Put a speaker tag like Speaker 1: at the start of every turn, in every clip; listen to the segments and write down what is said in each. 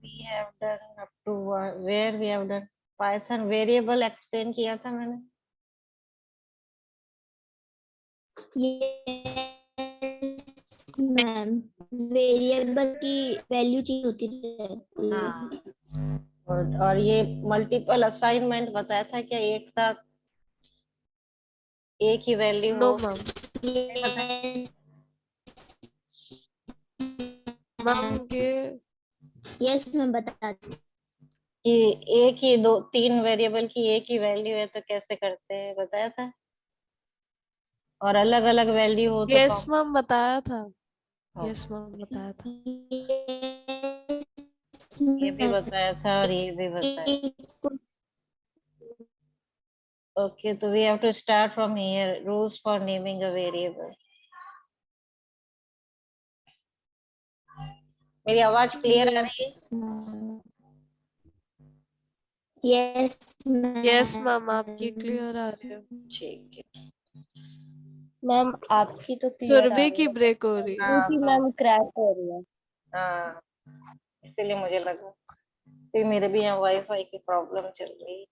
Speaker 1: We have done up to where we have done Python variable explain किया था मैंने.
Speaker 2: Ma'am variable की value change होती रहती है.
Speaker 1: और ये मल्टीपल असाइनमेंट बताया था क्या एक साथ एक ही वैल्यू
Speaker 3: नो
Speaker 1: हो?
Speaker 3: मैम.
Speaker 1: नहीं बताया
Speaker 3: मैम के
Speaker 2: यस मैम बताती.
Speaker 1: कि एक ही दो तीन वेरिएबल की एक ही वैल्यू है तो कैसे करते हैं, बताया था. और अलग अलग वैल्यू हो तो
Speaker 3: यस मैम बताया था.
Speaker 1: हाँ,
Speaker 3: यस मैम बताया था.
Speaker 1: ये भी बताया था और ये भी बताया. Okay, so we have to start from here. Rules for naming a variable. मेरी आवाज क्लियर आ रही है?
Speaker 2: यस
Speaker 3: यस मैम आपकी क्लियर आ रही है.
Speaker 1: ठीक है.
Speaker 4: मैम आपकी तो क्लियर आ
Speaker 3: सुरभि
Speaker 4: रही
Speaker 3: की
Speaker 4: है,
Speaker 3: ब्रेक हो रही है.
Speaker 4: क्योंकि मैम क्रैश हो रही है.
Speaker 1: हाँ, इसलिए मुझे लगा कि मेरे भी यहाँ वाईफाई की प्रॉब्लम चल रही है.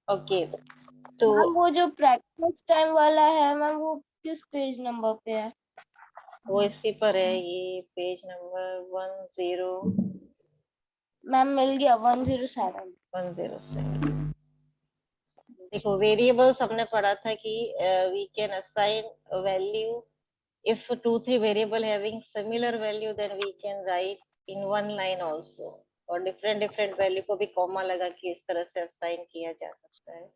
Speaker 1: ओके, तो
Speaker 4: मैम वो जो प्रैक्टिस टाइम वाला है मैम वो किस पेज नंबर पे है?
Speaker 1: वो इसी पर है, ये पेज नंबर 10
Speaker 4: मैम मिल गया 107.
Speaker 1: 107. देखो वेरिएबल्स हमने पढ़ा था कि we can assign value if 2-3 variable having similar value then we can write in one line also. और different वैल्यू को भी कॉमा लगा के इस तरह से असाइन किया जा सकता है.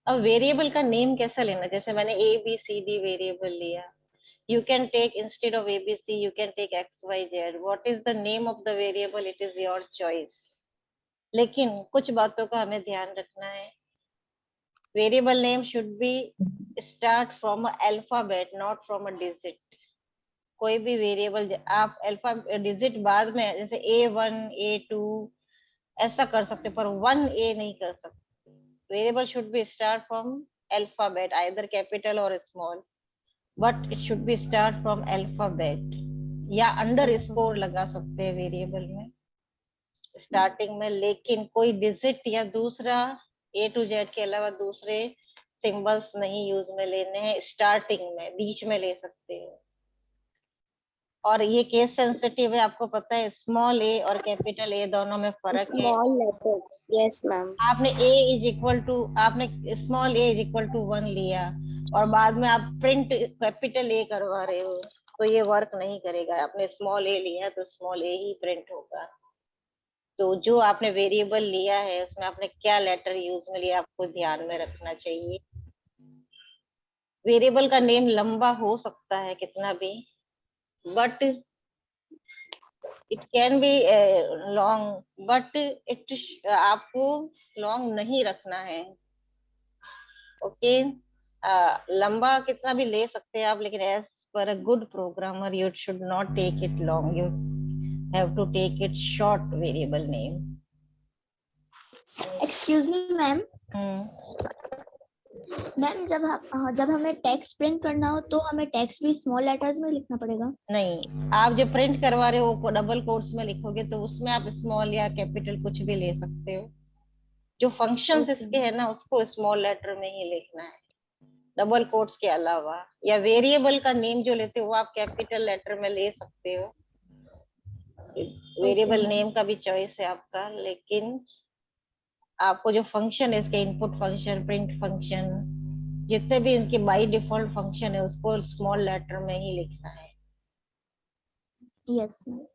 Speaker 1: अब वेरिएबल का नेम कैसा लेना, जैसे मैंने A B C D variable लिया, you can take instead of abc you can take xyz. what is the name of the variable, it is your choice. लेकिन कुछ बातों का हमें ध्यान रखना है. Variable name should be start from a alphabet not from a digit. कोई भी वेरिएबल आप अल्फा डिजिट बाद में जैसे A1 A2 ऐसा कर सकते, पर 1A नहीं कर सकते. Variable should be start from alphabet either capital और small, but it should be start from alphabet. या अंडर स्कोर लगा सकते हैं वेरिएबल में स्टार्टिंग में, लेकिन कोई डिजिट या दूसरा A to Z के अलावा दूसरे सिंबल्स नहीं यूज में लेने हैं. स्टार्टिंग में बीच में ले सकते हैं. और ये केस सेंसिटिव है, आपको पता है स्मॉल ए और कैपिटल ए दोनों में फर्क है.
Speaker 4: Small letters. Yes ma'am.
Speaker 1: आपने a इज इक्वल टू आपने small A is equal to 1 लिया और बाद में आप प्रिंट कैपिटल ए करवा रहे हो तो ये वर्क नहीं करेगा. आपने स्मॉल ए लिया तो स्मॉल ए ही प्रिंट होगा. तो जो आपने वेरिएबल लिया है उसमें आपने क्या लेटर यूज में लिया आपको ध्यान में रखना चाहिए. वेरिएबल का नेम लंबा हो सकता है कितना भी, but it can be long, but it आपको लॉन्ग नहीं रखना है. ओके, लंबा कितना भी ले सकते हैं आप, लेकिन as per a good programmer you should not take it long, you have to take it short variable name.
Speaker 2: Excuse me ma'am. Ma'am जब हमें टेक्स्ट प्रिंट करना हो तो हमें टेक्स्ट भी स्मॉल लेटर्स में लिखना पड़ेगा?
Speaker 1: नहीं, आप जो प्रिंट करवा रहे हो डबल कोट्स में लिखोगे तो उसमें आप स्मॉल या कैपिटल कुछ भी ले सकते हो. जो फंक्शंस इसके है ना उसको स्मॉल लेटर में ही लिखना है डबल कोट्स के अलावा. या वेरिएबल का नेम जो लेते हो वो आप कैपिटल लेटर में ले सकते हो. वेरिएबल नेम का भी चॉइस है आपका, लेकिन आपको जो फंक्शन है इसके इनपुट फंक्शन प्रिंट फंक्शन जितने भी इनके बाय डिफॉल्ट फंक्शन है उसको स्मॉल लेटर में ही लिखना है.
Speaker 2: Yes ma'am.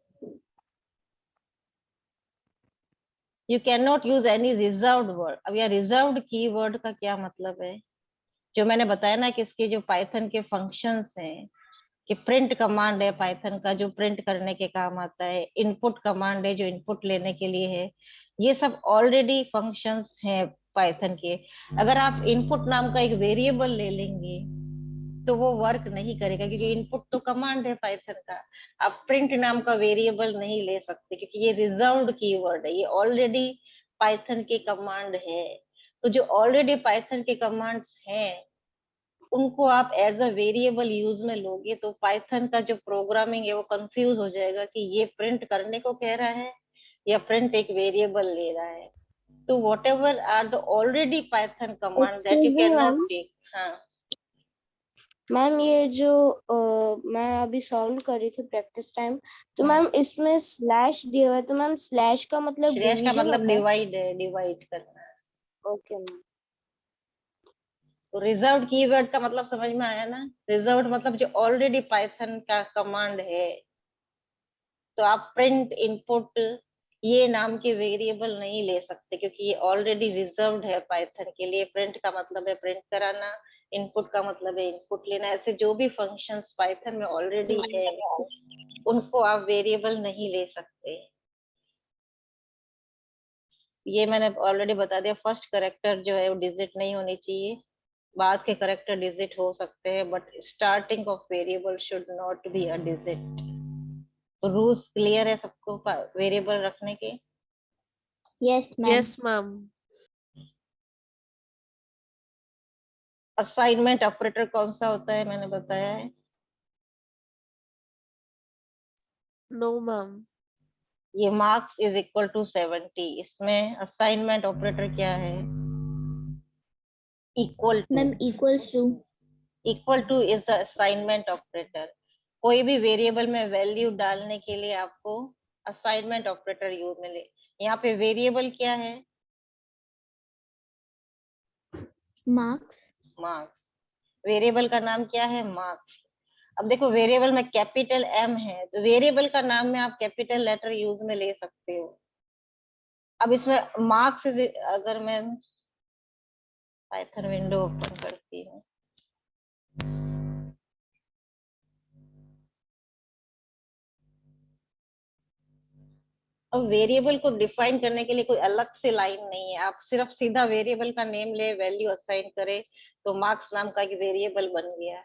Speaker 1: You can not use any reserved word. अब यह रिजर्व्ड कीवर्ड का क्या मतलब है, जो मैंने बताया ना कि इसके जो पाइथन के फंक्शंस हैं कि प्रिंट कमांड है पाइथन का जो प्रिंट करने के काम आता है, इनपुट कमांड है जो इनपुट लेने के लिए है, ये सब ऑलरेडी फंक्शंस हैं पाइथन के. अगर आप इनपुट नाम का एक वेरिएबल ले लेंगे तो वो वर्क नहीं करेगा क्योंकि इनपुट तो कमांड है पाइथन का. आप प्रिंट नाम का वेरिएबल नहीं ले सकते क्योंकि ये रिजर्व्ड कीवर्ड है, ये ऑलरेडी पाइथन के कमांड है, तो जो ऑलरेडी पाइथन के कमांड्स हैं उनको आप एज अ वेरिएबल यूज में लोगे तो पाइथन का जो प्रोग्रामिंग है वो कंफ्यूज हो जाएगा कि ये प्रिंट करने को कह रहा है या प्रिंट एक वेरिएबल ले रहा है। तो whatever are the already Python command that you
Speaker 4: Excuse me,
Speaker 1: can not
Speaker 4: ma'am.
Speaker 1: Take. हाँ
Speaker 4: मैम ये जो मैं अभी सॉल्व कर रही थी प्रैक्टिस टाइम, तो मैम इसमें स्लैश दिया हुआ है, तो मैम स्लैश का मतलब
Speaker 1: श्रेयस का
Speaker 4: डिवीजन
Speaker 1: मतलब
Speaker 4: होता है?
Speaker 1: डिवाइड है, डिवाइड करना है।
Speaker 4: Okay ma'am.
Speaker 1: तो रिजर्व्ड कीवर्ड का मतलब समझ में आया ना? रिजर्व्ड मतलब जो ऑलरेडी पाइथन का कमांड है, तो आप प्रिंट इनपुट ये नाम के वेरिएबल नहीं ले सकते क्योंकि ये ऑलरेडी रिजर्व्ड है पाइथन के लिए। प्रिंट का मतलब है प्रिंट कराना, इनपुट का मतलब है इनपुट लेना। ऐसे जो भी फंक्शंस पाइथन में ऑलरेडी है उनको आप वेरिएबल नहीं ले सकते। ये मैंने ऑलरेडी बता दिया, फर्स्ट करेक्टर जो है वो डिजिट नहीं होनी चाहिए, बाद के करेक्टर डिजिट हो सकते हैं, but starting of variable should not be a digit. तो रूल्स क्लियर है सबको वेरिएबल रखने के?
Speaker 2: Yes ma'am.
Speaker 3: Yes ma'am.
Speaker 1: Assignment operator कौन सा होता है मैंने बताया है?
Speaker 3: No ma'am.
Speaker 1: ये मार्क्स इज इक्वल टू 70, इसमें असाइनमेंट ऑपरेटर क्या है? Equal to.
Speaker 2: Ma'am equals to.
Speaker 1: Equal to is the assignment operator. कोई भी वेरिएबल में वैल्यू डालने के लिए आपको असाइनमेंट ऑपरेटर यूज मिले। यहाँ पे वेरिएबल क्या है?
Speaker 2: मार्क्स।
Speaker 1: मार्क्स। वेरिएबल का नाम क्या है? मार्क्स। अब देखो वेरिएबल में कैपिटल एम है तो वेरिएबल का नाम में आप कैपिटल लेटर यूज में ले सकते हो। अब इसमें मार्क्स, अगर मैं पाइथन विंडो ओपन करती हूँ, अब वेरिएबल को डिफाइन करने के लिए कोई अलग से लाइन नहीं है, आप सिर्फ सीधा वेरिएबल का नेम ले, वैल्यू असाइन करे तो मार्क्स नाम का एक वेरिएबल बन गया।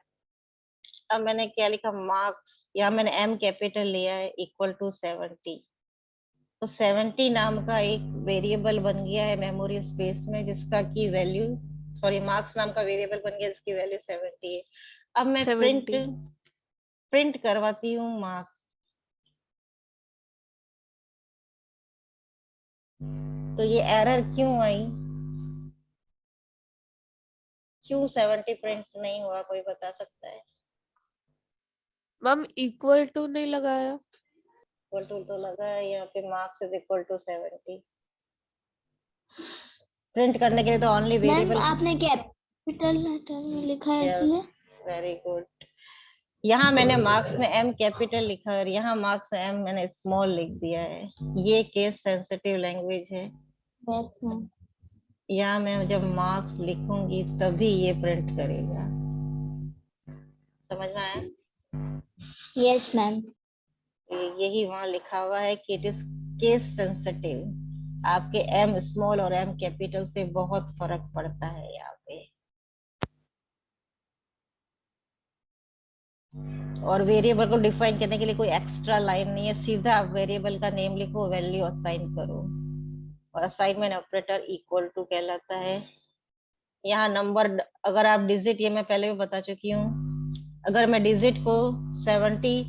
Speaker 1: अब मैंने क्या लिखा? मार्क्स। यहाँ मैंने एम कैपिटल लिया है, इक्वल टू 70। तो 70 नाम का एक वेरिएबल बन गया है मेमोरी स्पेस में, जिसका की वैल्यू, सॉरी मार्क्स नाम का वेरिएबल बन गया जिसकी वैल्यू 70 है। अब मैं प्रिंट
Speaker 3: 70।
Speaker 1: प्रिंट करवाती हूँ मार्क्स, तो ये एरर क्यों आई? क्यों 70 प्रिंट नहीं हुआ, कोई बता सकता है?
Speaker 3: मैम इक्वल टू नहीं लगाया।
Speaker 1: इक्वल टू तो लगा है यहाँ पे, marks is equal to 70। Print करने के लिए तो ओनली
Speaker 2: मैम
Speaker 1: वेरिएबल।
Speaker 2: आपने कैपिटल लेटर में लिखा है इसलिए।
Speaker 1: Very good. यहाँ मैंने मार्क्स में एम कैपिटल लिखा है और यहाँ मार्क्स में एम मैंने स्मॉल लिख दिया है। ये केस सेंसिटिव लैंग्वेज है।
Speaker 2: Yes ma'am.
Speaker 1: यहाँ मैं जब मार्क्स लिखूंगी तभी ये प्रिंट करेगा। समझ में आया?
Speaker 2: Yes ma'am.
Speaker 1: यही वहां लिखा हुआ है कि इट इज केस सेंसिटिव। आपके एम स्मॉल और एम कैपिटल से बहुत फर्क पड़ता है यहाँ पे। और वेरिएबल को डिफाइन करने के लिए कोई एक्स्ट्रा लाइन नहीं है, सीधा आप वेरिएबल का नेम लिखो, वैल्यू असाइन करो, और असाइनमेंट ऑपरेटर इक्वल टू कहलाता है। यहाँ नंबर, अगर आप डिजिट, ये मैं पहले भी बता चुकी हूँ, अगर मैं डिजिट को 70,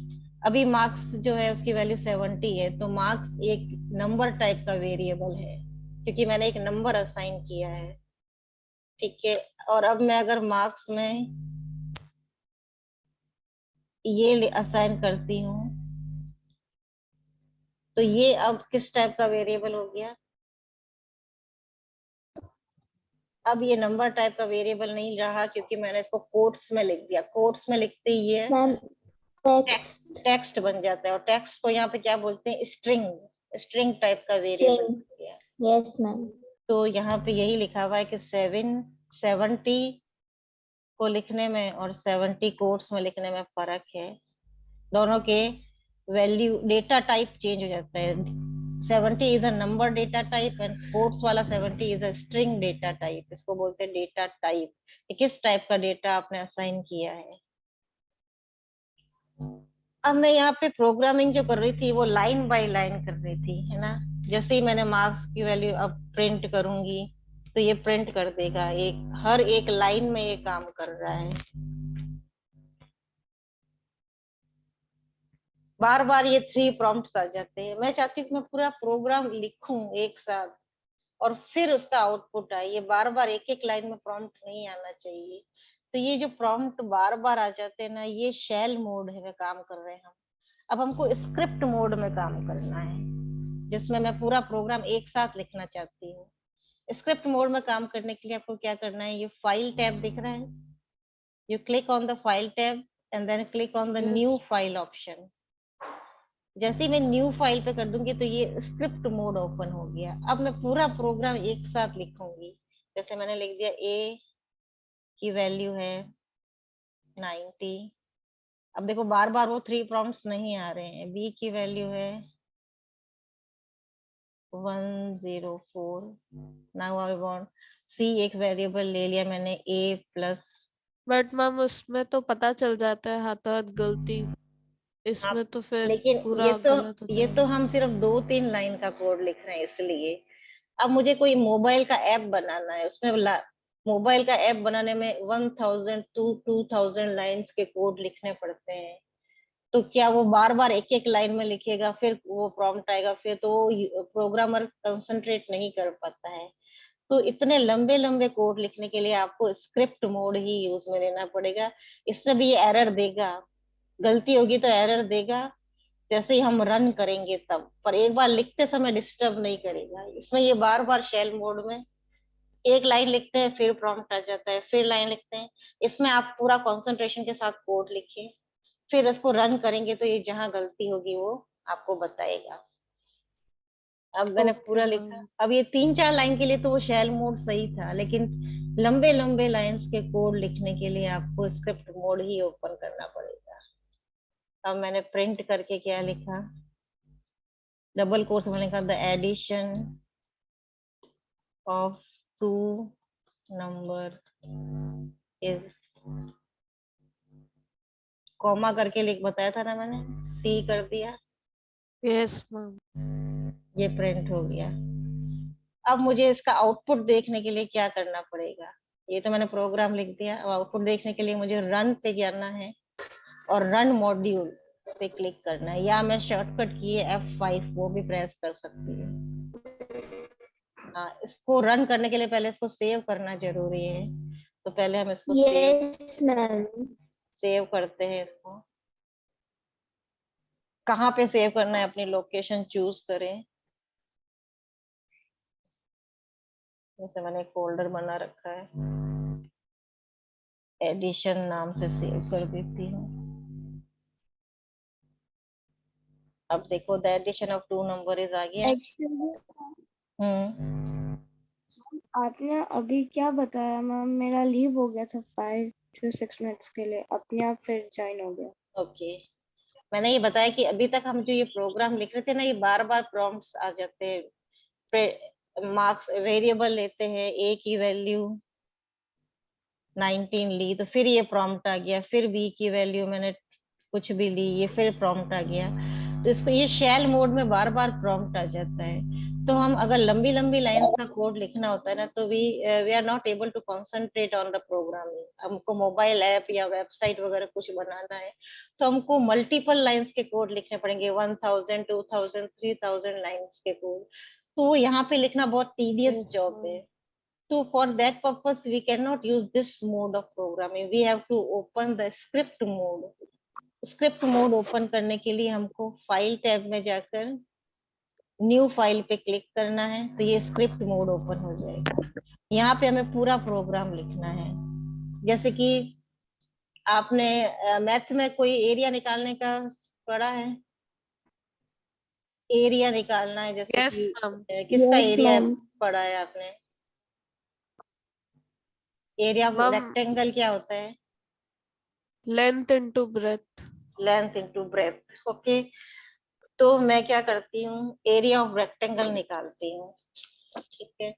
Speaker 1: अभी मार्क्स जो है उसकी वैल्यू 70 है, तो मार्क्स एक नंबर टाइप का वेरिएबल है क्योंकि मैंने एक नंबर असाइन किया है। ठीक है, और अब मैं अगर मार्क्स में ये असाइन करती हूँ तो ये अब किस टाइप का वेरिएबल हो गया? अब ये नंबर टाइप का वेरिएबल नहीं रहा क्योंकि मैंने इसको कोट्स में लिख दिया। कोट्स में लिखते ही ये
Speaker 2: मैम टेक्स्ट।
Speaker 1: टेक्स्ट बन जाता है, और टेक्स्ट को यहाँ पे क्या बोलते हैं? स्ट्रिंग। स्ट्रिंग टाइप का वेरिएबल
Speaker 2: स्ट्रिंग।
Speaker 1: बन गया।
Speaker 2: Yes ma'am.
Speaker 1: तो यहाँ पे यही लिखा हुआ है कि 70 को लिखने में और 70 कोट्स में लिखने में फर्क है। दोनों के वैल्यू, डेटा टाइप चेंज हो जाता है। 70 is a number data type and quotes वाला 70 is a string data type. इसको बोलते हैं डेटा टाइप, किस टाइप का डेटा आपने असाइन किया है। अब मैं यहाँ पे प्रोग्रामिंग जो कर रही थी वो लाइन बाय लाइन कर रही थी, है ना? जैसे ही मैंने मार्क्स की वैल्यू अब प्रिंट करूंगी तो ये प्रिंट कर देगा, हर एक लाइन में ये काम कर रहा है। बार बार ये 3 प्रॉम्प्ट्स आ जाते हैं। मैं चाहती हूँ कि मैं पूरा प्रोग्राम लिखूं एक साथ और फिर उसका आउटपुट आए। ये बार बार एक एक लाइन में प्रॉम्प्ट नहीं आना चाहिए। तो ये जो प्रॉम्प्ट बार बार आ जाते हैं ना, ये शेल मोड में काम कर रहे हैं हम। अब हमको स्क्रिप्ट मोड में काम करना है, जिसमें मैं पूरा प्रोग्राम एक साथ लिखना चाहती हूँ। स्क्रिप्ट मोड में काम करने के लिए आपको क्या करना है, ये फाइल टैब दिख रहा है, you click on the file tab and then click on the
Speaker 3: Yes.
Speaker 1: New file option. जैसे ही मैं न्यू फाइल पे कर दूंगी तो ये स्क्रिप्ट मोड ओपन हो गया। अब मैं पूरा प्रोग्राम एक साथ लिखूंगी। जैसे मैंने लिख दिया a की वैल्यू है 90। अब देखो बार बार वो 3 प्रॉम्प्ट्स नहीं आ रहे हैं। b की वैल्यू है 104। नाउ आई वांट c, एक वेरिएबल ले लिया मैंने a प्लस।
Speaker 3: बट मैम उसमें तो पता चल जाता है हाथों हाथ गलती, इसमें तो फिर
Speaker 1: लेकिन
Speaker 3: पूरा गलत हो
Speaker 1: ये तो
Speaker 3: जाएगा।
Speaker 1: हम सिर्फ 2-3 लाइन का कोड लिख रहे हैं इसलिए। अब मुझे कोई मोबाइल का ऐप बनाना है, उसमें मोबाइल का ऐप बनाने में 1000 to 2000 लाइंस के कोड लिखने पड़ते हैं। तो क्या वो बार बार एक एक लाइन में लिखेगा, फिर वो प्रॉम्प्ट आएगा, फिर तो प्रोग्रामर कंसंट्रेट नहीं कर पाता है। तो इतने लंबे लंबे कोड लिखने के लिए आपको स्क्रिप्ट मोड ही यूज में लेना पड़ेगा। इसमें भी ये एरर देगा, गलती होगी तो एरर देगा, जैसे ही हम रन करेंगे तब। पर एक बार लिखते समय डिस्टर्ब नहीं करेगा। इसमें ये बार बार शेल मोड में एक लाइन लिखते हैं, फिर प्रॉम्प्ट आ जाता है, फिर लाइन लिखते हैं। इसमें आप पूरा कंसंट्रेशन के साथ कोड लिखिए, फिर इसको रन करेंगे तो ये जहां गलती होगी वो आपको बताएगा। अब मैंने
Speaker 3: ओके
Speaker 1: पूरा लिखा।
Speaker 3: मैम।
Speaker 1: अब ये 3-4 लाइन के लिए तो वो शेल मोड सही था, लेकिन लंबे लंबे लाइंस के कोड लिखने के लिए आपको स्क्रिप्ट मोड ही ओपन करना पड़ेगा। अब मैंने प्रिंट करके क्या लिखा, डबल कोर्स में लिखा the addition of 2 number is, comma करके लिख बताया था ना मैंने, सी कर दिया,
Speaker 3: यस मैम।
Speaker 1: ये प्रिंट हो गया। अब मुझे इसका आउटपुट देखने के लिए क्या करना पड़ेगा, ये तो मैंने प्रोग्राम लिख दिया। अब आउटपुट देखने के लिए मुझे रन पे जाना है और रन मॉड्यूल पे क्लिक करना है, या मैं शॉर्टकट की F5 वो भी प्रेस कर सकती हूँ। हाँ, इसको रन करने के लिए पहले इसको सेव करना जरूरी है, तो पहले हम इसको
Speaker 2: यस मैम।
Speaker 1: सेव करते हैं। इसको कहाँ पे सेव करना है, अपनी लोकेशन चूज करें। जैसे मैंने एक फोल्डर बना रखा है, एडिशन नाम से सेव कर देती हूँ। अब देखो the addition of 2 number is आ गया। हम्म
Speaker 4: आपने अभी क्या बताया मैम, मेरा लीव हो गया था 5 to 6 मिनट्स के लिए, अपने आप फिर ज्वाइन हो गया।
Speaker 1: ओके, मैंने ये बताया कि अभी तक हम जो ये प्रोग्राम लिख रहे थे ना, ये बार बार प्रॉम्प्ट्स आ जाते हैं। मार्क्स वेरिएबल लेते हैं, ए की वैल्यू 19 ली तो फिर ये प्रॉम्प्ट आ गया, फिर बी की वैल्यू मैंने कुछ भी ली, ये फिर प्रॉम्प्ट आ गया। तो इसको ये शेल मोड में बार बार प्रॉम्प्ट आ जाता है। तो हम अगर लंबी लंबी लाइंस का कोड लिखना होता है ना, तो we are not able to concentrate on the programming. हमको मोबाइल ऐप या वेबसाइट वगैरह कुछ बनाना है तो हमको मल्टीपल लाइंस के कोड लिखने पड़ेंगे, 1000 2000 3000 लाइंस के कोड। तो यहाँ पे लिखना बहुत टीडियस
Speaker 3: यस
Speaker 1: जॉब
Speaker 3: मैम।
Speaker 1: है। So for that purpose, we cannot use this mode of programming. We have to open the script mode. Script mode open करने के लिए हमको फाइल टैब में जाकर न्यू फाइल पे क्लिक करना है, तो ये स्क्रिप्ट मोड ओपन हो जाएगा। यहाँ पे हमें पूरा प्रोग्राम लिखना है। जैसे कि आपने मैथ में कोई एरिया निकालने का पढ़ा है, एरिया निकालना है, जैसे
Speaker 3: यस
Speaker 1: कि
Speaker 3: मैम।
Speaker 1: किसका
Speaker 2: यस
Speaker 1: एरिया
Speaker 2: मैम।
Speaker 1: पढ़ा है आपने? एरिया ऑफ
Speaker 3: मैम
Speaker 1: रेक्टेंगल क्या होता है?
Speaker 3: Length into breath.
Speaker 1: Length into breath. Okay, तो मैं क्या करती हूँ, एरिया ऑफ रेक्टेंगल निकालती हूँ। ठीक है,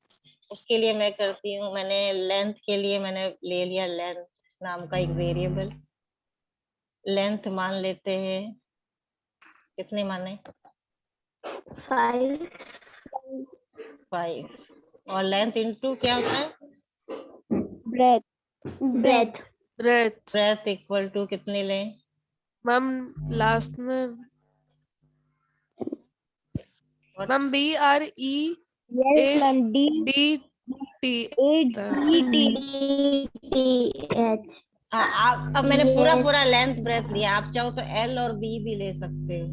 Speaker 1: उसके लिए मैं करती हूँ, मैंने लेंथ के लिए मैंने ले लिया लेंथ नाम का एक वेरिएबल। लेंथ मान लेते हैं, कितने माने?
Speaker 2: 5।
Speaker 1: 5 और लेंथ इनटू क्या होता है?
Speaker 4: Breadth
Speaker 2: breadth
Speaker 3: breadth.
Speaker 1: Breadth equal to कितनी लें?
Speaker 3: मैम लास्ट में
Speaker 1: What?
Speaker 3: Ma'am BRE
Speaker 4: yes ma'am D
Speaker 3: DT
Speaker 2: DTH
Speaker 1: अब मैंने पूरा
Speaker 2: Yes.
Speaker 1: पूरा लेंथ ब्रेथ लिया, आप चाहो तो एल और बी भी ले सकते हो,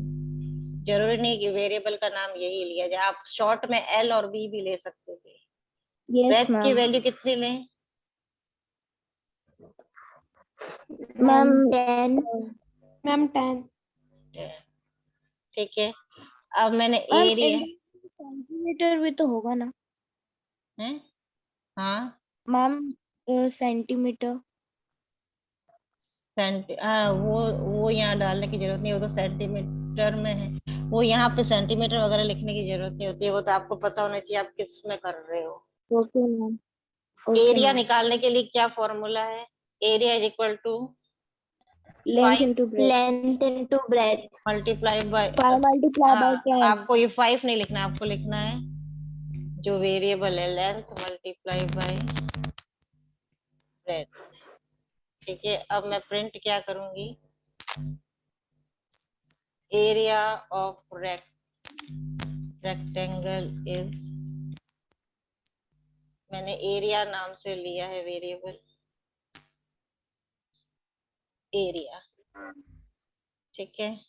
Speaker 1: जरूरी नहीं कि वेरिएबल का नाम यही लिया जाए, आप शॉर्ट में एल और बी भी ले सकते थे।
Speaker 4: यस
Speaker 1: ब्रेथ की
Speaker 4: मैम
Speaker 1: वैल्यू कितनी लें?
Speaker 4: मैम
Speaker 2: 10
Speaker 4: मैम 10
Speaker 1: ठीक है, अब मैंने
Speaker 4: मैम
Speaker 1: एरिया
Speaker 4: सेंटीमीटर भी तो होगा ना
Speaker 1: है, हाँ
Speaker 4: मैम सेंटीमीटर
Speaker 1: हाँ वो यहाँ डालने की जरूरत नहीं, वो तो सेंटीमीटर में है, वो यहाँ पे सेंटीमीटर वगैरह लिखने की जरूरत नहीं होती है, वो तो आपको पता होना चाहिए आप किस में कर रहे हो।
Speaker 4: Okay ma'am okay
Speaker 1: area
Speaker 4: ma'am
Speaker 1: निकालने के लिए क्या फॉर्मूला है? Area is equal to
Speaker 4: length into breadth
Speaker 2: length into breadth
Speaker 1: multiply by
Speaker 4: 5 multiply by 10
Speaker 1: आपको ये 5 नहीं लिखना, आपको लिखना है जो वेरिएबल है लेंथ मल्टीप्लाई बाय ब्रेथ। ठीक है, अब मैं प्रिंट क्या करूंगी? एरिया ऑफ रेक्टेंगल इज, मैंने एरिया नाम से लिया है वेरिएबल एरिया। ठीक है,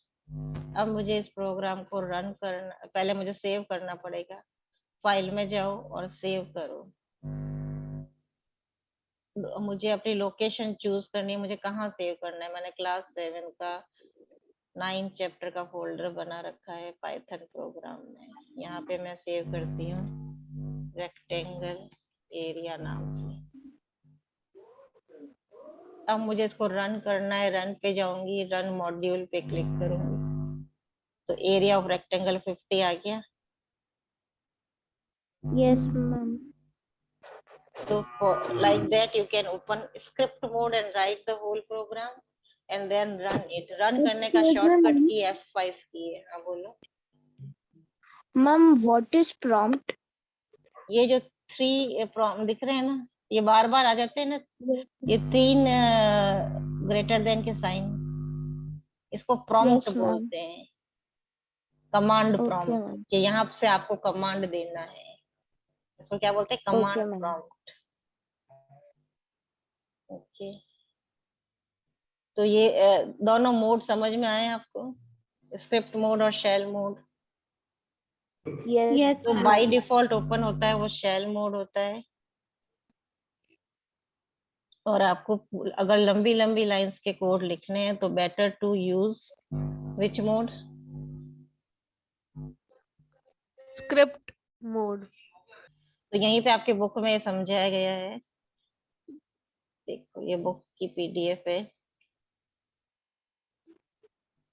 Speaker 1: अब मुझे इस प्रोग्राम को रन करना, पहले मुझे सेव करना पड़ेगा, फाइल में जाओ और सेव करो। मुझे अपनी लोकेशन चूज करनी है, मुझे कहाँ सेव करना है। मैंने क्लास 7 का 9 चैप्टर का फोल्डर बना रखा है पाइथन प्रोग्राम में, यहाँ पे मैं सेव करती हूँ रेक्टेंगल एरिया नाम से। अब मुझे इसको रन करना है, रन पे जाऊंगी, रन मॉड्यूल पे क्लिक करूंगी, तो एरिया ऑफ रेक्टेंगल 50 आ गया।
Speaker 4: Yes ma'am
Speaker 1: So like that you can open script mode and write the whole program and then run it. Run करने का
Speaker 4: Excuse me,
Speaker 1: शॉर्टकट
Speaker 4: ma'am.
Speaker 1: की F5 की है। हाँ बोलो।
Speaker 4: मैम व्हाट इज प्रॉम्प्ट
Speaker 1: ये जो 3 प्रॉम्प्ट दिख रहे हैं ना, ये बार बार आ जाते हैं ना, ये 3 ग्रेटर देन के साइन, इसको प्रॉम्प्ट
Speaker 4: यस मैम
Speaker 1: बोलते हैं, कमांड
Speaker 4: ओके
Speaker 1: प्रॉम्प्ट,
Speaker 4: मैम
Speaker 1: कि यहाँ से आपको कमांड देना है, इसको क्या बोलते हैं?
Speaker 4: Okay
Speaker 1: command
Speaker 4: ma'am
Speaker 1: prompt. Okay, तो ये दोनों मोड समझ में आए आपको, स्क्रिप्ट मोड और शेल मोड?
Speaker 4: यस
Speaker 1: तो बाय डिफॉल्ट ओपन होता है वो शेल मोड होता है, और आपको अगर लंबी लंबी लाइंस के कोड लिखने हैं तो better to use which mode?
Speaker 3: Script mode.
Speaker 1: तो यहीं पे आपके बुक में समझाया गया है, देखो ये बुक की पीडीएफ है।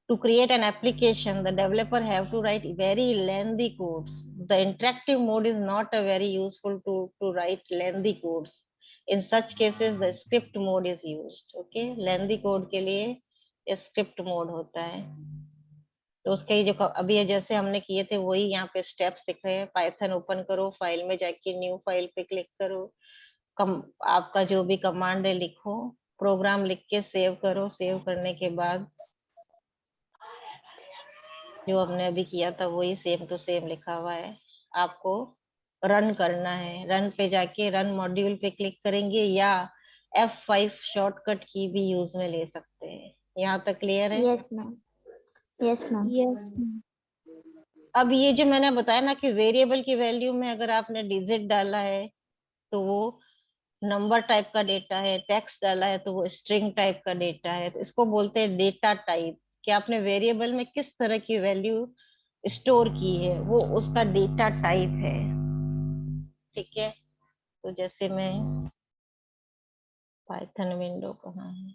Speaker 1: To create an application, the developer have to write very lengthy codes. The interactive mode is not a very useful to write lengthy codes. In such cases, the script mode is used. Okay, lengthy code के लिए script mode होता है। तो उसके जो अभी जैसे हमने किए थे वही यहाँ पे स्टेप्स दिख रहे हैं। पाइथन ओपन करो, फाइल में जाके न्यू फाइल पे क्लिक करो, आपका जो भी कमांड है लिखो, प्रोग्राम लिख के सेव करो। सेव करने के बाद जो हमने अभी किया था वही सेम टू सेम लिखा हुआ है, आपको रन करना है। रन पे जाके रन मॉड्यूल पे क्लिक करेंगे या F5 शॉर्टकट की भी यूज में ले सकते हैं। यहाँ तक क्लियर है?
Speaker 2: yes ma'am yes ma'am
Speaker 4: yes
Speaker 1: अब ये जो मैंने बताया ना कि वेरिएबल की वैल्यू में अगर आपने डिजिट डाला है तो वो नंबर टाइप का डेटा है, टेक्स्ट डाला है तो वो स्ट्रिंग टाइप का डेटा है, तो इसको बोलते हैं डेटा टाइप, कि आपने वेरिएबल में किस तरह की वैल्यू स्टोर की है वो उसका डेटा टाइप है। ठीक है, तो जैसे मैं पाइथन विंडो कहाँ है,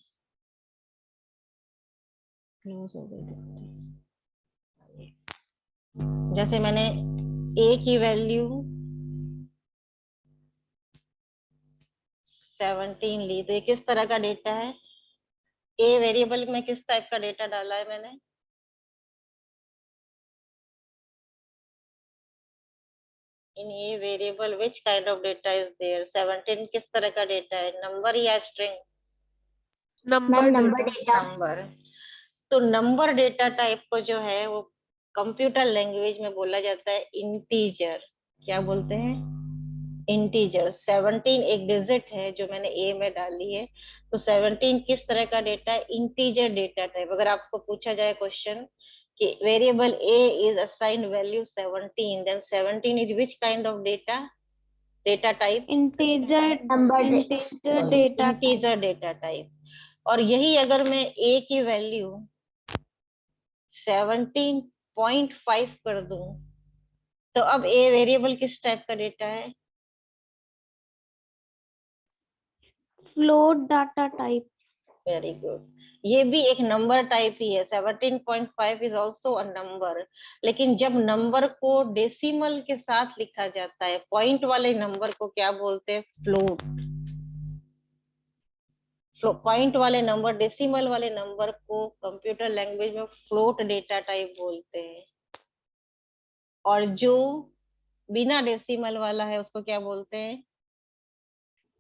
Speaker 1: क्लोज हो गई दिखती है। जैसे मैंने ए की वैल्यू 17 ली, तो ये किस तरह का डेटा है? ए वेरिएबल में किस टाइप का डेटा डाला है मैंने? In a variable which kind of data is there? 17 किस तरह का डेटा है, नंबर या string?
Speaker 3: Number
Speaker 2: ma'am number
Speaker 3: data.
Speaker 2: Data.
Speaker 1: Number. तो नंबर डेटा टाइप को जो है वो कंप्यूटर लैंग्वेज में बोला जाता है इंटीजर। क्या बोलते हैं? इंटीजर। 17 एक डिजिट है जो मैंने ए में डाली है, तो 17 किस तरह का डेटा है? Integer data type. अगर आपको पूछा जाए क्वेश्चन कि variable A is assigned value 17, then 17 is which kind of data, data type?
Speaker 5: Integer
Speaker 2: number
Speaker 5: integer data
Speaker 1: integer data type. और यही अगर मैं ए की वैल्यू 17.5 कर दूं, तो अब ए वेरिएबल किस टाइप का डेटा है?
Speaker 5: Float data type.
Speaker 1: Very good. ये भी एक नंबर टाइप ही है। 17.5 इज ऑल्सो अ नंबर, लेकिन जब नंबर को डेसिमल के साथ लिखा जाता है, पॉइंट वाले नंबर को क्या बोलते हैं? फ्लोट। पॉइंट वाले नंबर, डेसिमल वाले नंबर को कंप्यूटर लैंग्वेज में फ्लोट डेटा टाइप बोलते हैं। और जो बिना डेसिमल वाला है उसको क्या बोलते हैं?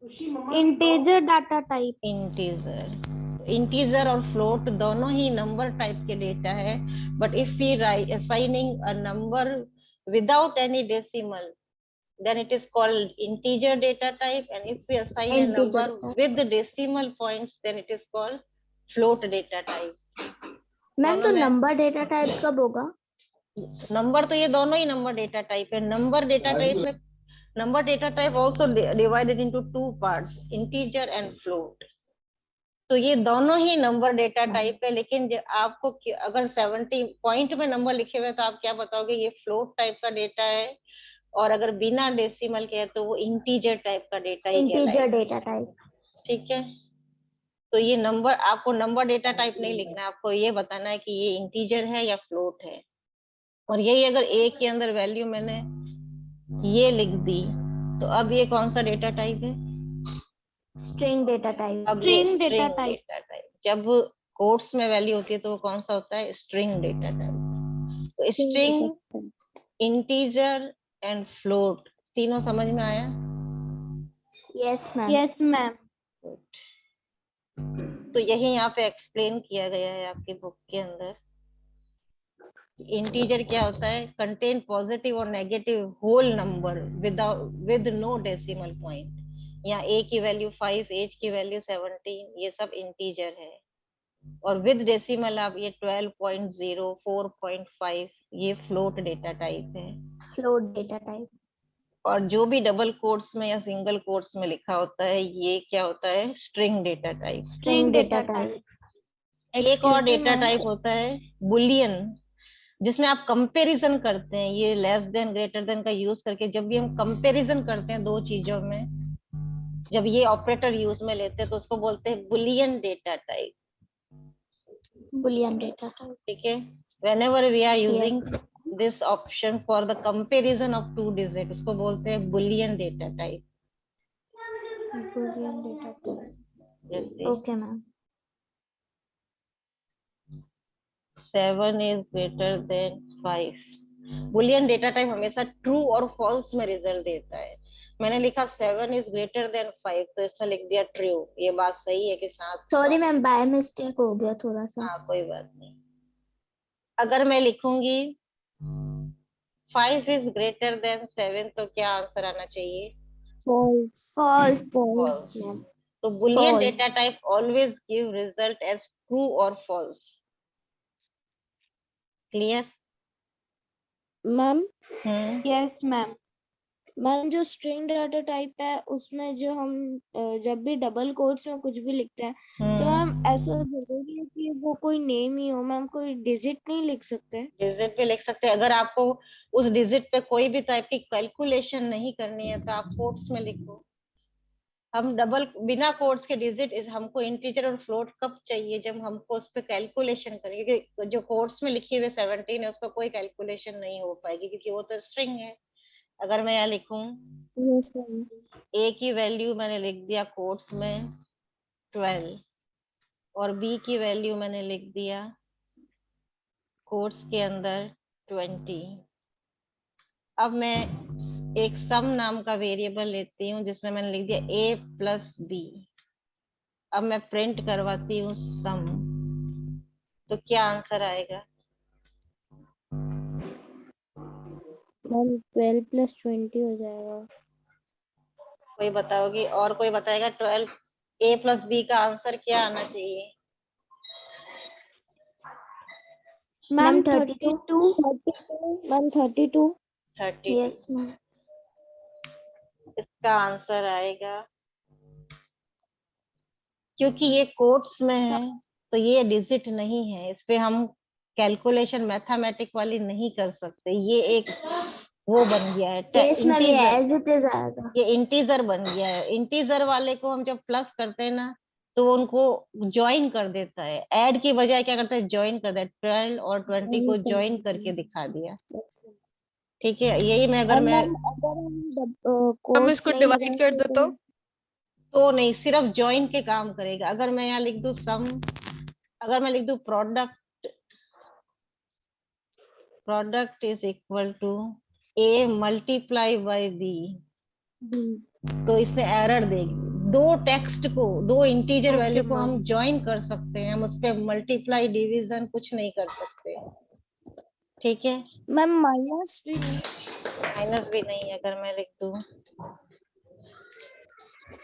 Speaker 5: Integer data type.
Speaker 1: Integer. Integer और फ्लोट दोनों ही नंबर टाइप के डेटा है, but if we assigning a number without any decimal, then it is called integer data type, and if we assign a
Speaker 2: Integer
Speaker 1: number with decimal points, then it is called float data type.
Speaker 2: Ma'am तो
Speaker 1: दोनों में
Speaker 2: number data type कब होगा?
Speaker 1: Number, तो ये दोनों ही number data type है। नंबर डेटा टाइप में number data type also divided into two parts, integer and float. तो ये दोनों ही नंबर डेटा टाइप है, लेकिन आपको अगर 70 पॉइंट में नंबर लिखे हुए तो आप क्या बताओगे? ये फ्लोट टाइप का डेटा है, और अगर बिना डेसिमल के है तो वो इंटीजर टाइप का डेटा ही
Speaker 2: इंटीजर
Speaker 1: कहलाएगा।
Speaker 2: Data type.
Speaker 1: ठीक है, तो ये नंबर, आपको नंबर डेटा टाइप नहीं लिखना है, आपको ये बताना है कि ये इंटीजर है या फ्लोट है। और यही अगर ए के अंदर वैल्यू मैंने ये लिख दी, तो अब ये कौन सा डेटा टाइप है?
Speaker 2: String data type.
Speaker 1: अब ये
Speaker 5: String data
Speaker 1: string
Speaker 5: type.
Speaker 1: Data type. जब कोट्स में वैल्यू होती है तो वो कौन सा होता है? String data type. तो स्ट्रिंग, इंटीजर एंड फ्लोट तीनों समझ में आया?
Speaker 2: Yes ma'am.
Speaker 5: Yes ma'am.
Speaker 1: तो यही यहाँ पे एक्सप्लेन किया गया है आपकी बुक के अंदर। इंटीजर क्या होता है? कंटेन पॉजिटिव और negative whole number with no decimal point. यहाँ ए की वैल्यू 5, एज की वैल्यू 17, ये सब इंटीजर है। और विद डेसिमल आप ये 12.0, 4.5, ये फ्लोट डेटा टाइप है।
Speaker 2: Float data type.
Speaker 1: और जो भी डबल कोट्स में या सिंगल कोट्स में लिखा होता है, ये क्या होता है? String data type.
Speaker 2: String data type.
Speaker 1: एक और डेटा टाइप होता है बुलियन, जिसमें आप कंपैरिजन करते हैं। ये लेस देन ग्रेटर देन का यूज करके जब भी हम कंपैरिजन करते हैं दो चीजों में, जब ये ऑपरेटर यूज में लेते हैं तो उसको बोलते हैं Boolean data type.
Speaker 2: Boolean data type.
Speaker 1: ठीक है, whenever we are using this option for the comparison of two digit, उसको बोलते हैं Boolean data type.
Speaker 2: Boolean data type.
Speaker 1: जैसे
Speaker 2: okay ma'am.
Speaker 1: 7 is greater than 5। Boolean data type हमेशा true और false में result देता है। मैंने लिखा 7 is greater than 5, तो इसमें लिख दिया ट्रू। ये बात सही है कि साथ?
Speaker 2: सॉरी मैम, बाय मिस्टेक हो गया थोड़ा सा।
Speaker 1: हाँ, कोई बात नहीं। अगर मैं लिखूंगी 5 is greater than 7, तो क्या आंसर आना चाहिए?
Speaker 4: False.
Speaker 5: False.
Speaker 1: False. तो Boolean data type always give result as true और false. Clear?
Speaker 4: Ma'am
Speaker 5: yes ma'am.
Speaker 4: Ma'am जो स्ट्रिंग डाटा टाइप है उसमें जो हम जब भी डबल कोट्स में कुछ भी लिखते हैं तो मैम ऐसा जरूरी है कि वो कोई नेम ही हो? मैम कोई डिजिट नहीं लिख सकते?
Speaker 1: डिजिट पे लिख सकते हैं। अगर आपको उस डिजिट पे कोई भी टाइप की कैलकुलेशन नहीं करनी है तो आप कोट्स में लिखो। हम डबल बिना कोट्स के डिजिट इस हमको इंटीजर और फ्लोट कब चाहिए? जब हमको उस पर कैलकुलेशन करेंगे, क्योंकि जो कोट्स में लिखी हुई 17 है उस पर कोई कैलकुलेशन नहीं हो पाएगी, क्योंकि वो तो स्ट्रिंग है। अगर मैं यहाँ लिखूं
Speaker 4: यस मैम।
Speaker 1: ए की वैल्यू मैंने लिख दिया कोट्स में 12, और बी की वैल्यू मैंने लिख दिया कोट्स के अंदर 20। अब मैं एक सम नाम का वेरिएबल लेती हूँ जिसमें मैंने लिख दिया a प्लस बी। अब मैं प्रिंट करवाती हूँ सम, तो क्या आंसर आएगा?
Speaker 4: मैम 12 + 20 हो जाएगा।
Speaker 1: कोई बताओगी? और कोई बताएगा? 12 a प्लस बी का आंसर क्या आना चाहिए?
Speaker 5: मैम
Speaker 2: 32।
Speaker 4: 32 मैम 32।
Speaker 1: 32।
Speaker 2: Yes ma'am.
Speaker 1: इसका आंसर आएगा, क्योंकि ये कोट्स में है तो ये डिजिट नहीं है, इस पे हम कैलकुलेशन मैथमेटिक वाली नहीं कर सकते। ये एक वो बन गया है
Speaker 2: यस मैम, ये
Speaker 1: इंटीजर,
Speaker 2: एज इट इज आएगा।
Speaker 1: ये इंटीजर बन गया है। इंटीजर वाले को हम जब प्लस करते हैं ना तो वो उनको ज्वाइन कर देता है, ऐड की बजाय क्या करता है, ज्वाइन कर देता है। 12 और 20 को ज्वाइन करके दिखा दिया। ठीक है, यही मैं अगर
Speaker 4: और
Speaker 1: मैं
Speaker 4: मैम अगर हम
Speaker 3: हम
Speaker 4: कोट्स
Speaker 3: इसको
Speaker 4: नहीं
Speaker 3: डिवाइड कर
Speaker 4: लगाएंगे
Speaker 3: दे तो
Speaker 1: नहीं, सिर्फ ज्वाइन के काम करेगा। अगर मैं यहाँ लिख दूं सम, अगर मैं लिख दूं product, product is equal to A multiply by B, तो इसने एरर देगी। दो टेक्स्ट को, दो इंटीजर
Speaker 3: ओके
Speaker 1: वैल्यू को
Speaker 3: मैम।
Speaker 1: हम ज्वाइन कर सकते हैं, हम उस पर मल्टीप्लाई डिवीजन कुछ नहीं कर सकते। ठीक है,
Speaker 4: मैम माइनस भी नहीं।
Speaker 1: माइनस भी नहीं। अगर मैं लिख दूं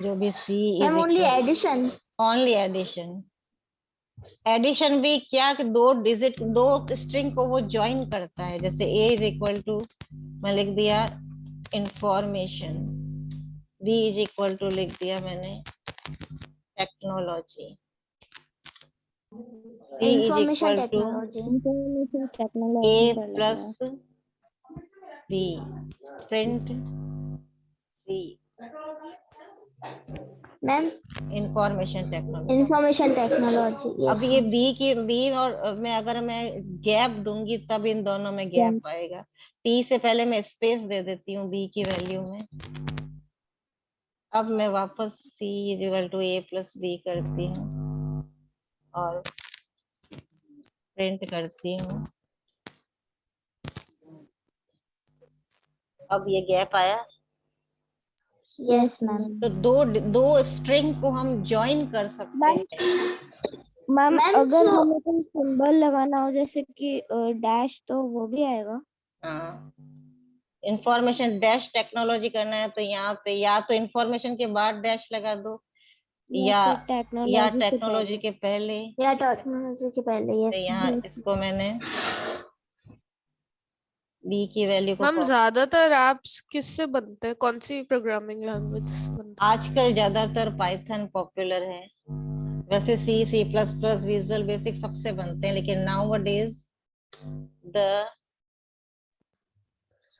Speaker 1: जो भी C is
Speaker 2: ma'am only
Speaker 1: equal,
Speaker 2: addition.
Speaker 1: Only addition. Addition भी क्या कि दो डिजिट, दो स्ट्रिंग को वो ज्वाइन करता है। जैसे a इज इक्वल टू, मैं लिख दिया information, b is equal to लिख दिया मैंने technology, c is
Speaker 2: information
Speaker 1: equal to
Speaker 2: technology.
Speaker 4: Information
Speaker 1: a
Speaker 4: technology कर
Speaker 1: प्लस
Speaker 4: लेंगे।
Speaker 1: b, print c,
Speaker 2: ma'am
Speaker 1: information technology.
Speaker 2: Information technology.
Speaker 1: अब ये b की, b और मैं अगर मैं गैप दूंगी तब इन दोनों में गैप आएगा। t से पहले मैं स्पेस दे देती हूँ b की वैल्यू में। अब मैं वापस c is equal to a plus B करती हूँ और प्रिंट करती हूँ। अब ये गैप आया।
Speaker 2: Yes ma'am.
Speaker 1: तो दो दो स्ट्रिंग को हम ज्वाइन कर सकते
Speaker 4: मैम
Speaker 1: हैं।
Speaker 4: मैम
Speaker 2: मैम
Speaker 4: अगर
Speaker 2: तो
Speaker 4: हमें कोई सिंबल लगाना हो जैसे कि डैश, तो वो भी आएगा।
Speaker 1: हाँ, इंफॉर्मेशन डैश टेक्नोलॉजी करना है तो यहाँ पे या तो इंफॉर्मेशन के बाद डैश लगा दो,
Speaker 4: या
Speaker 1: या
Speaker 4: फिर टेक्नोलॉजी से
Speaker 1: टेक्नोलॉजी
Speaker 4: पहले।
Speaker 1: के पहले।
Speaker 2: या टेक्नोलॉजी के पहले।
Speaker 1: तो
Speaker 2: यस
Speaker 1: यहाँ
Speaker 2: मैम।
Speaker 1: इसको मैंने b की वैल्यू को
Speaker 3: मैम ज्यादातर एप्स किससे बनते हैं, कौन सी प्रोग्रामिंग लैंग्वेज से बनते
Speaker 1: आजकल ज्यादातर पाइथन पॉपुलर है। वैसे C, C plus plus, Visual Basic सबसे बनते हैं, लेकिन nowadays the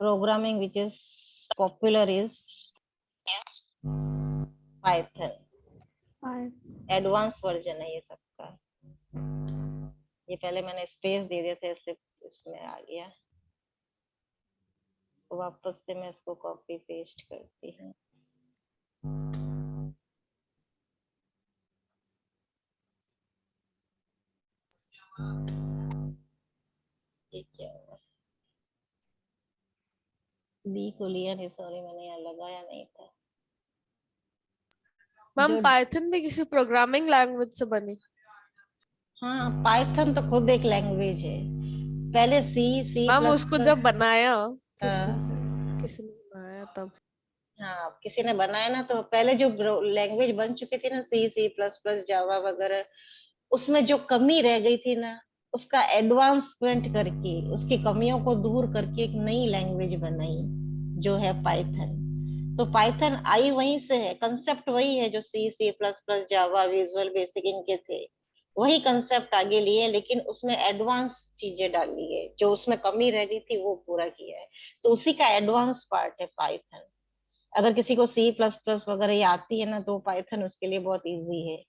Speaker 1: programming which is popular is Python. Advance version है ये सबका। ये पहले मैंने स्पेस दे दिया था, इससे इसमें आ गया। तो वापस से मैं इसको कॉपी पेस्ट करती हूँ। ये क्या हुआ? बी को लिया नहीं, सॉरी, मैंने यहाँ लगाया नहीं था।
Speaker 3: मैम
Speaker 1: जो
Speaker 3: पाइथन भी किसी प्रोग्रामिंग लैंग्वेज से बनी?
Speaker 1: हाँ, पाइथन तो खुद एक लैंग्वेज है। पहले सी, सी
Speaker 3: मैम
Speaker 1: प्लस
Speaker 3: उसको
Speaker 1: प्लस।
Speaker 3: जब बनाया किसी ने बनाया तब।
Speaker 1: हाँ, किसी ने बनाया ना, तो पहले जो लैंग्वेज बन चुकी थी ना, सी, सी प्लस प्लस, जावा वगैरह, उसमें जो कमी रह गई थी ना, उसका एडवांसमेंट करके, उसकी कमियों को दूर करके एक नई लैंग्वेज बनाई जो है पाइथन। तो पाइथन आई वहीं से है, कंसेप्ट वही है जो सी, सी प्लस प्लस, जावा, विजुअल बेसिक इनके थे। वही कंसेप्ट आगे लिए, लेकिन उसमें एडवांस चीजें डाली है, जो उसमें कमी रह गई थी वो पूरा किया है। तो उसी का एडवांस पार्ट है पाइथन। अगर किसी को सी प्लस प्लस वगैरह ये आती है ना, तो पाइथन उसके लिए बहुत इजी है।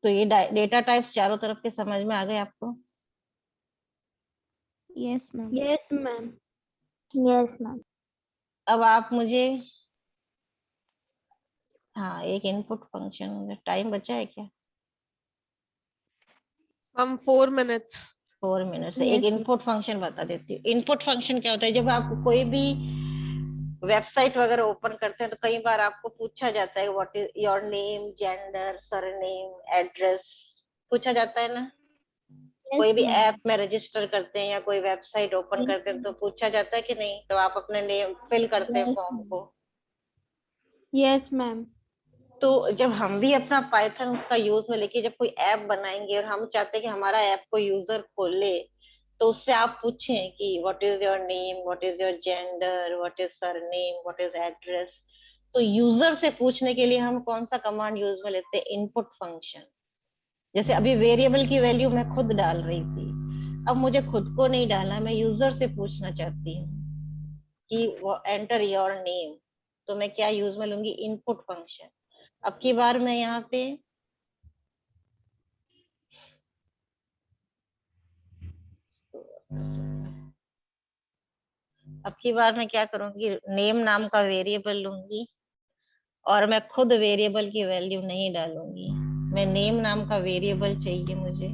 Speaker 1: तो ये डेटा टाइप्स चारों तरफ के समझ में आ गए आपको?
Speaker 4: Yes ma'am.
Speaker 5: Yes ma'am.
Speaker 2: Yes ma'am.
Speaker 1: अब आप मुझे, हाँ, एक इनपुट फंक्शन, टाइम बचा है क्या?
Speaker 3: Ma'am 4 minutes.
Speaker 1: 4 मिनट से। एक
Speaker 4: Yes, ma'am.
Speaker 1: इनपुट फंक्शन बता देती हूँ। इनपुट फंक्शन क्या होता है, जब आप कोई भी वेबसाइट वगैरह ओपन करते हैं तो कई बार आपको पूछा जाता है what is your name, gender, surname, address, पूछा जाता है ना। कोई
Speaker 4: Yes,
Speaker 1: भी
Speaker 4: ma'am.
Speaker 1: ऐप में रजिस्टर करते हैं या कोई वेबसाइट ओपन
Speaker 4: Yes,
Speaker 1: करते हैं तो
Speaker 4: ma'am.
Speaker 1: पूछा जाता है कि नहीं, तो आप अपने नेम फिल करते हैं
Speaker 4: Yes,
Speaker 1: फॉर्म
Speaker 4: ma'am.
Speaker 1: को।
Speaker 5: Yes ma'am.
Speaker 1: तो जब हम भी अपना पाइथन उसका यूज में लेके जब कोई ऐप बनाएंगे और हम चाहते हैं कि हमारा ऐप को यूजर खोले, तो उससे आप पूछें कि what is your name, what is your gender, what is surname, what is address. तो यूजर से पूछने के लिए हम कौन सा कमांड यूज में लेते हैं, इनपुट फंक्शन। जैसे अभी वेरिएबल की वैल्यू मैं खुद डाल रही थी, अब मुझे खुद को नहीं डालना, मैं यूजर से पूछना चाहती हूँ कि वो एंटर योर नेम, तो मैं क्या यूज में लूंगी, इनपुट फंक्शन। अब की बार मैं यहाँ पे अब की बार मैं क्या करूंगी, नेम नाम का वेरिएबल लूंगी और मैं खुद वेरिएबल की वैल्यू नहीं डालूंगी। मैं नेम नाम का वेरिएबल चाहिए मुझे,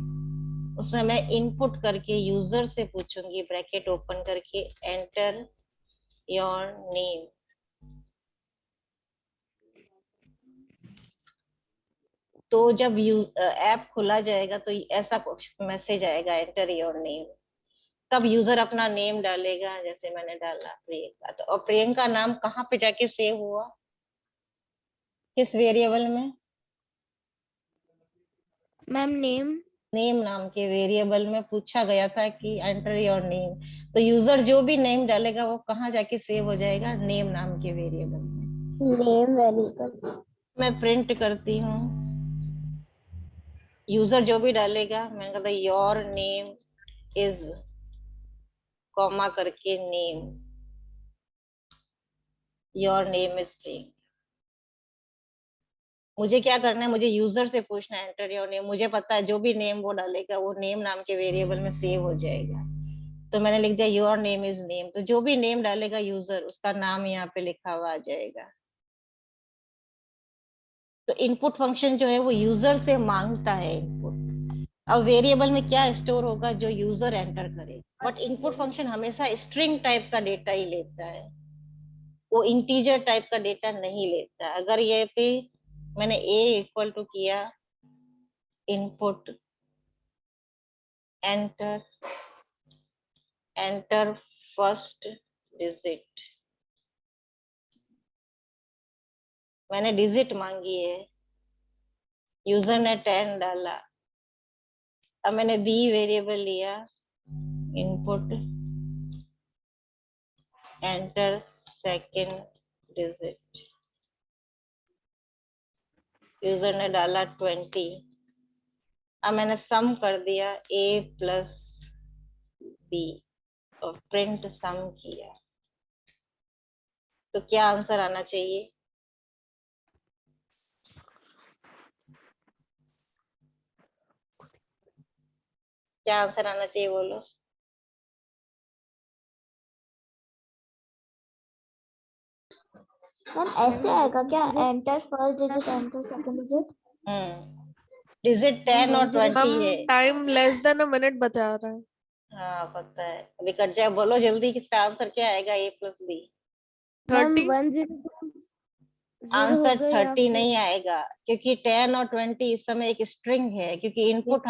Speaker 1: उसमें मैं इनपुट करके यूजर से पूछूंगी, ब्रैकेट ओपन करके, एंटर योर नेम। तो जब ऐप खुला जाएगा तो ऐसा मैसेज आएगा, एंटर योर नेम। तब यूजर अपना नेम डालेगा, जैसे मैंने डाला प्रियंका, तो और प्रियंका नाम कहाँ पे जाके सेव हुआ, किस वेरिएबल में,
Speaker 4: Ma'am, name.
Speaker 1: नेम नाम के वेरिएबल में पूछा गया था कि एंटर योर नेम। तो यूजर जो भी नेम डालेगा वो कहाँ जाके सेव हो जाएगा, नेम नाम के वेरिएबल में।
Speaker 2: Name variable.
Speaker 1: मैं प्रिंट करती हूँ, यूजर जो भी डालेगा, मैंने कहा योर नेम इज, कॉमा करके name, your name is Priyanka. मुझे क्या करना है, मुझे यूजर से पूछना है एंटर योर नेम। मुझे पता है जो भी नेम वो डालेगा वो नेम नाम के वेरिएबल में सेव हो जाएगा। तो मैंने लिख दिया योर नेम इज नेम, तो जो भी नेम डालेगा यूजर, उसका नाम यहाँ पे लिखा हुआ आ जाएगा। तो इनपुट फंक्शन जो है वो यूजर से मांगता है इनपुट। अब वेरिएबल में क्या स्टोर होगा, जो यूजर एंटर करे। बट इनपुट फंक्शन हमेशा स्ट्रिंग टाइप का डेटा ही लेता है, वो इंटीजर टाइप का डेटा नहीं लेता। अगर ये पे मैंने a इक्वल टू किया input enter, enter first digit, मैंने डिजिट मांगी है, यूजर ने 10 डाला। अब मैंने b वेरिएबल लिया, input enter second digit, user ने डाला 20। अब मैंने सम कर दिया a प्लस b और प्रिंट सम किया, तो क्या आंसर आना चाहिए, क्या आंसर आना चाहिए बोलो।
Speaker 2: मैम ऐसे आएगा क्या, enter first digit enter second digit?
Speaker 1: Digit 10 और 20
Speaker 3: हम
Speaker 1: है।
Speaker 3: Time less than a minute बता रहे हैं।
Speaker 1: हाँ पता है, अभी कट जाए, बोलो जल्दी, किसका आंसर क्या आएगा, a प्लस b।
Speaker 4: Ma'am,
Speaker 3: 30।
Speaker 4: 100 हो
Speaker 1: आंसर
Speaker 4: गया
Speaker 1: 30
Speaker 4: फिर।
Speaker 1: नहीं आएगा, क्योंकि 10 और 20 इस समय एक स्ट्रिंग है, क्योंकि इनपुट